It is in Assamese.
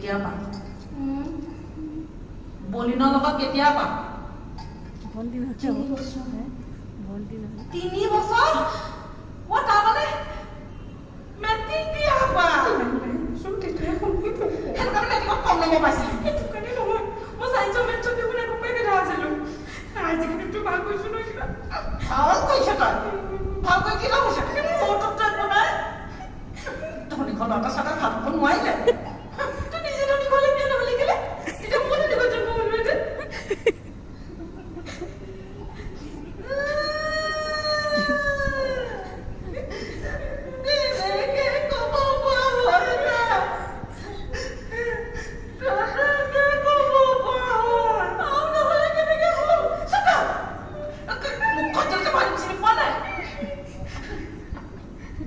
কেতিয়াবা বলিনৰ লগত কেতিয়াবা 3 বছৰ 3 বছৰ ও তাৰমানে মেট্ৰিক দিয়া বা চোন তেতিয়া শুনি সেইকাৰণে মেট্ৰিকত কম নম্বৰ পাইছে সেইটো কাৰণে নহয় মই চাইন্সৰ মেথছত দেখোন একো কেইটা আছিলোঁ আজিকালিতো ভাল কৰিছোঁ নহয় কিবা ভাল কৰিছে তই ভালকৈ কি লাভ হৈছে মোৰটোতো একো নাই তহঁতি ঘৰ ল'ৰা ছাত্ৰ ভাত নোৱাৰিলে